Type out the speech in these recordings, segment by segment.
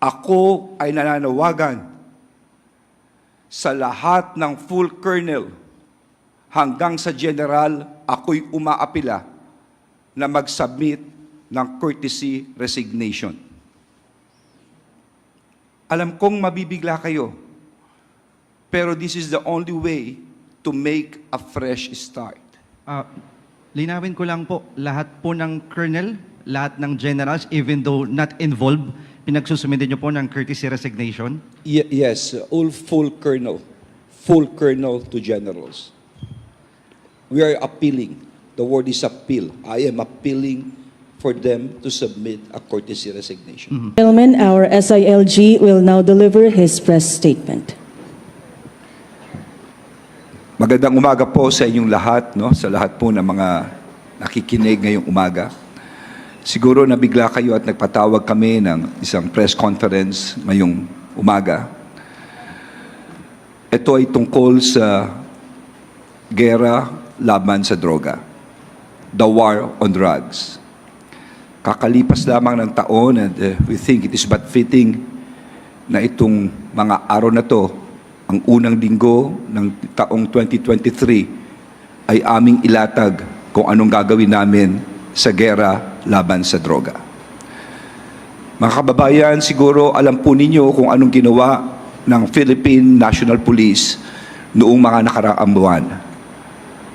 Ako ay nananawagan sa lahat ng full colonel hanggang sa general, ako'y umaapila na mag-submit ng courtesy resignation. Alam kong mabibigla kayo, pero this is the only way to make a fresh start. Linawin ko lang po, lahat po ng colonel, lahat ng generals, even though not involved, pinagsusumite niyo po ng courtesy resignation? Yes, all full colonel to generals. We are appealing. The word is appeal. I am appealing for them to submit a courtesy resignation. Gentlemen, our SILG will now deliver his press statement. Magandang umaga po sa inyong lahat, no? Sa lahat po ng mga nakikinig ngayong umaga. Siguro nabigla kayo at nagpatawag kami ng isang press conference ngayong umaga. Ito ay tungkol sa gera laban sa droga, the war on drugs. Kakalipas lamang ng taon and we think it is but fitting na itong mga araw na to, ang unang linggo ng taong 2023 ay aming ilatag kung anong gagawin namin sa gera laban sa droga. Mga kababayan, siguro alam po ninyo kung anong ginawa ng Philippine National Police noong mga nakaraang buwan.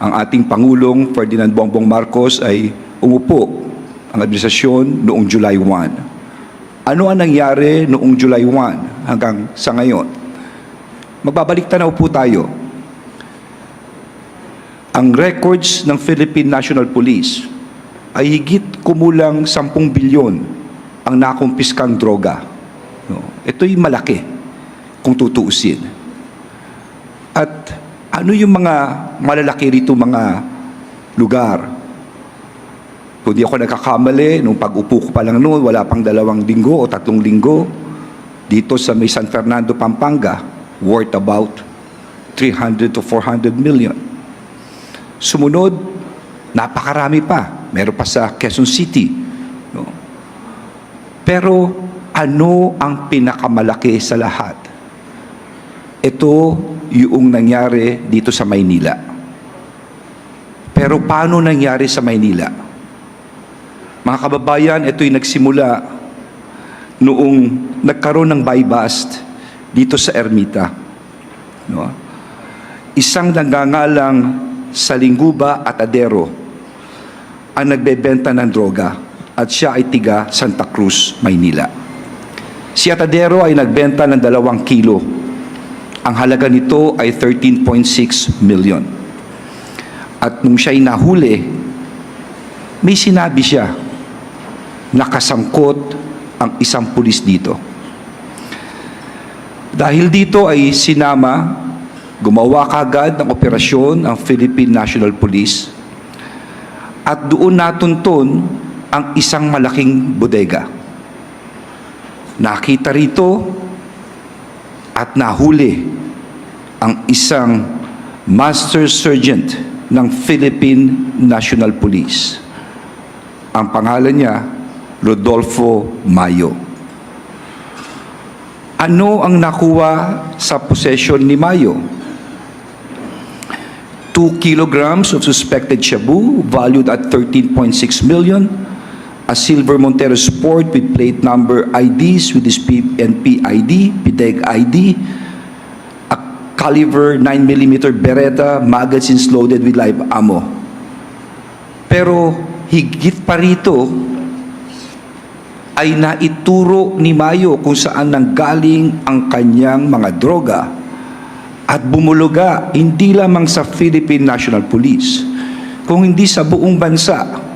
Ang ating Pangulong Ferdinand Bongbong Marcos ay umupo ang administrasyon noong July 1. Ano ang nangyari noong July 1 hanggang sa ngayon? Magbabalik tanaw po tayo. Ang records ng Philippine National Police ay higit kumulang 10 bilyon ang nakumpiskang droga. No? Ito'y malaki kung tutuusin. At ano yung mga malalaki rito mga lugar? Kung di ako nagkakamali, nung pag-upo ko pa lang noon, wala pang 2 linggo o 3 linggo, dito sa may San Fernando, Pampanga, worth about 300 to 400 million. Sumunod, napakarami pa. Meron pa sa Quezon City. No? Pero ano ang pinakamalaki sa lahat? Ito yung nangyari dito sa Maynila. Pero paano nangyari sa Maynila? Mga kababayan, ito'y nagsimula noong nagkaroon ng buy-bust dito sa Ermita. No? Isang nagngangalang Salingguba at Adero ang nagbebenta ng droga at siya ay tiga Santa Cruz, Maynila. Si Atadero ay nagbenta ng 2 kilo. Ang halaga nito ay 13.6 million. At nung siya'y nahuli, may sinabi siya, nakasangkot ang isang pulis dito. Dahil dito ay sinama, gumawa kagad ng operasyon ang Philippine National Police at doon natunton ang isang malaking bodega. Nakita rito at nahuli ang isang Master Sergeant ng Philippine National Police. Ang pangalan niya, Rodolfo Mayo. Ano ang nakuha sa possession ni Mayo? 2 kilograms of suspected shabu valued at 13.6 million, a silver Montero Sport with plate number IDs with this PNP ID, PIDEG ID, a caliber 9mm Beretta, magazines loaded with live ammo. Pero higit pa rito ay naituro ni Mayo kung saan nanggaling ang kanyang mga droga at bumuluga hindi lamang sa Philippine National Police, kung hindi sa buong bansa.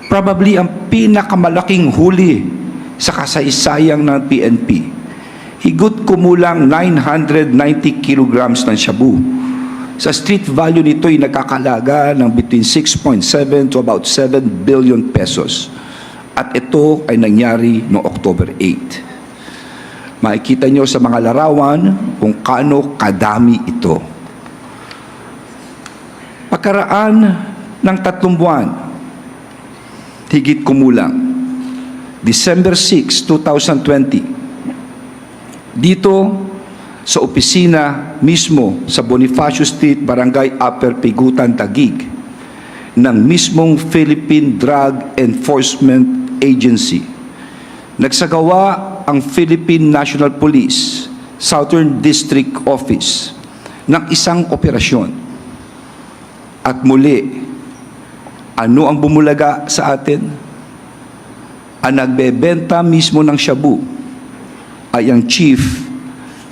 Probably ang pinakamalaking huli sa kasaysayang ng PNP. Higot kumulang 990 kilograms ng shabu. Sa street value nito ay nakakalaga ng between 6.7 to about 7 billion pesos. At ito ay nangyari noong October 8. Makikita nyo sa mga larawan kung kaano kadami ito. Pagkaraan ng 3 buwan, higit kumulang, December 6, 2020, dito sa opisina mismo sa Bonifacio Street, Barangay Upper Pigutan, Taguig, ng mismong Philippine Drug Enforcement Agency. Nagsagawa ang Philippine National Police Southern District Office ng isang operasyon. At muli, ano ang bumulaga sa atin? Ang nagbebenta mismo ng shabu ay ang chief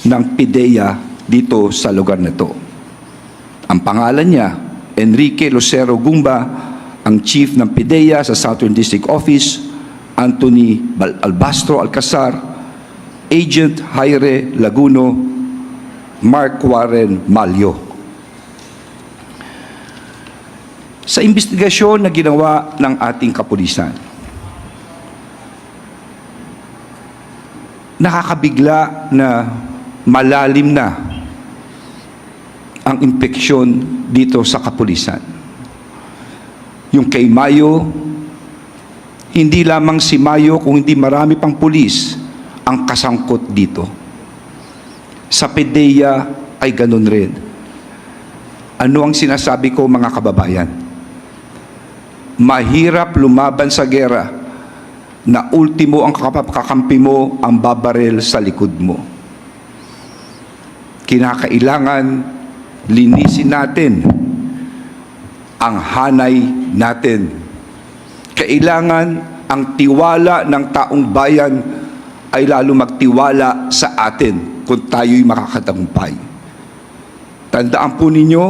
ng PIDEA dito sa lugar na to. Ang pangalan niya, Enrique Lucero Gumba, ang chief ng PIDEA sa Southern District Office, Anthony Albastro Alcazar, Agent Jaire Laguno, Mark Warren Malyo. Sa investigasyon na ginawa ng ating kapulisan, nakakabigla na malalim na ang impeksyon dito sa kapulisan. Yung kay Mayo, hindi lamang si Mayo kung hindi marami pang pulis ang kasangkot dito. Sa PIDEA ay ganun rin. Ano ang sinasabi ko, mga kababayan? Mahirap lumaban sa gera na ultimo ang kakampi mo ang babarel sa likod mo. Kinakailangan linisin natin ang hanay natin. Kailangan ang tiwala ng taong bayan ay lalo magtiwala sa atin kung tayo'y makakatagumpay. Tandaan po ninyo,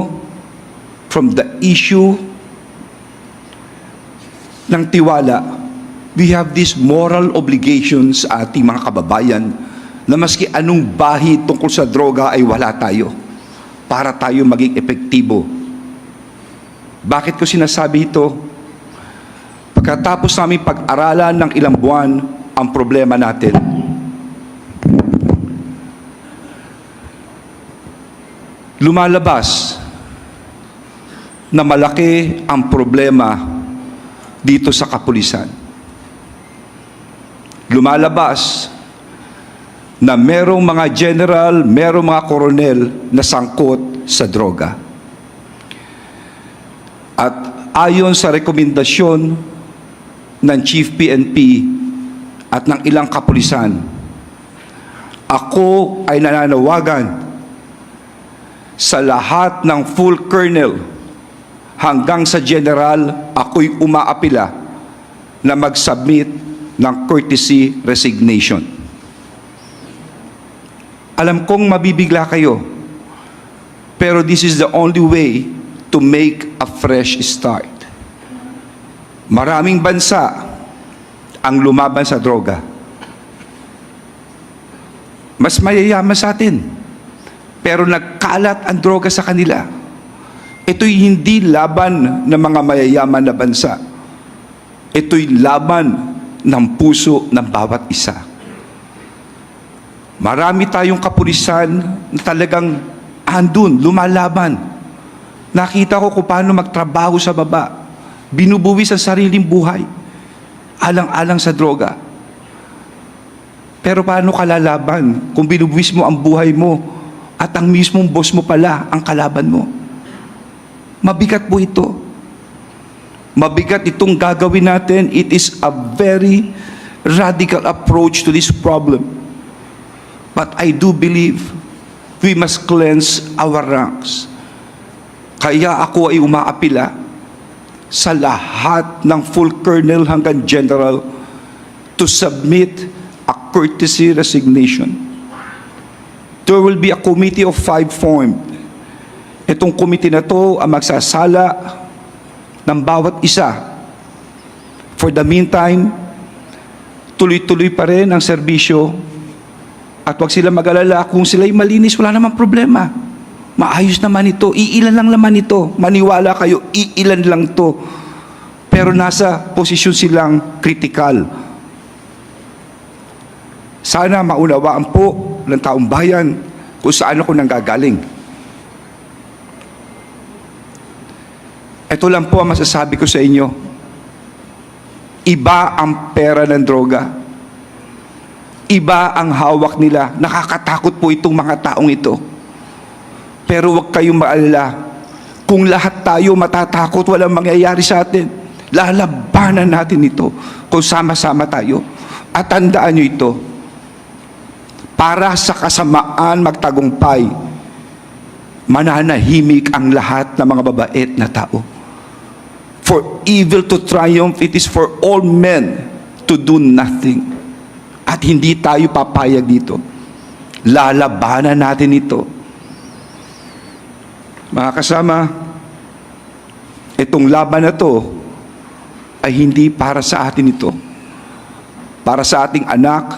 from the issue ng tiwala, we have these moral obligations sa ating mga kababayan na maski anong bahi tungkol sa droga ay wala tayo para tayo maging epektibo. Bakit ko sinasabi ito? Pagkatapos namin pag-aralan ng ilang buwan ang problema natin, lumalabas na malaki ang problema dito sa kapulisan. Lumalabas na merong mga general, merong mga koronel na sangkot sa droga. At ayon sa rekomendasyon ng Chief PNP at ng ilang kapulisan, ako ay nananawagan sa lahat ng full colonel hanggang sa general, ako'y umaapila na mag-submit ng courtesy resignation. Alam kong mabibigla kayo, pero this is the only way to make a fresh start. Maraming bansa ang lumaban sa droga. Mas mayayaman sa atin, pero nagkalat ang droga sa kanila. Ito'y hindi laban ng mga mayayaman na bansa. Ito'y laban ng puso ng bawat isa. Marami tayong kapulisan na talagang andun, lumalaban. Nakita ko kung paano magtrabaho sa baba. Binubuwis ang sariling buhay. Alang-alang sa droga. Pero paano ka lalaban kung binubuwis mo ang buhay mo at ang mismong boss mo pala ang kalaban mo? Mabigat po ito. Mabigat itong gagawin natin. It is a very radical approach to this problem. But I do believe we must cleanse our ranks. Kaya ako ay umaapila sa lahat ng full colonel hanggang general to submit a courtesy resignation. There will be a committee of 5 formed. Itong committee na to ang magsasala ng bawat isa. For the meantime, tuloy-tuloy pa rin ang serbisyo. At huwag sila mag-alala, kung sila'y malinis, wala namang problema. Maayos naman ito, iilan lang naman ito. Maniwala kayo, iilan lang to. Pero nasa posisyon silang kritikal. Sana maunawaan po ng taong bayan kung saan ako nanggagaling. Ito lang po ang masasabi ko sa inyo. Iba ang pera ng droga. Iba ang hawak nila. Nakakatakot po itong mga taong ito. Pero huwag kayong maalala. Kung lahat tayo matatakot, walang mangyayari sa atin. Lalabanan natin ito kung sama-sama tayo. At tandaan nyo ito, para sa kasamaan magtagumpay, mananahimik ang lahat ng mga babait na tao. For evil to triumph, it is for all men to do nothing. At hindi tayo papayag dito. Lalabanan natin ito. Mga kasama, itong laban na to ay hindi para sa atin ito. Para sa ating anak,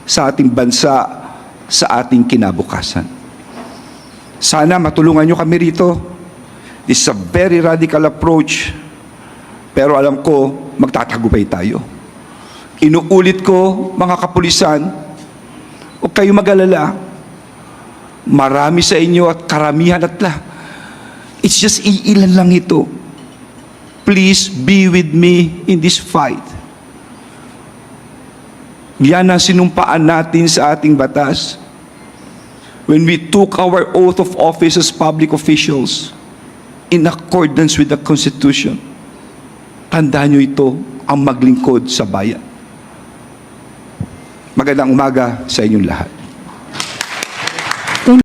sa ating bansa, sa ating kinabukasan. Sana matulungan nyo kami rito. This is a very radical approach. Pero alam ko, magtatagumpay tayo. Inuulit ko, mga kapulisan, huwag kayong mag-alala. Marami sa inyo at karamihan at it's just iilan lang ito. Please be with me in this fight. Yan ang sinumpaan natin sa ating batas. When we took our oath of office as public officials in accordance with the Constitution, tandaan nyo ito, ang maglingkod sa bayan. Magandang umaga sa inyong lahat.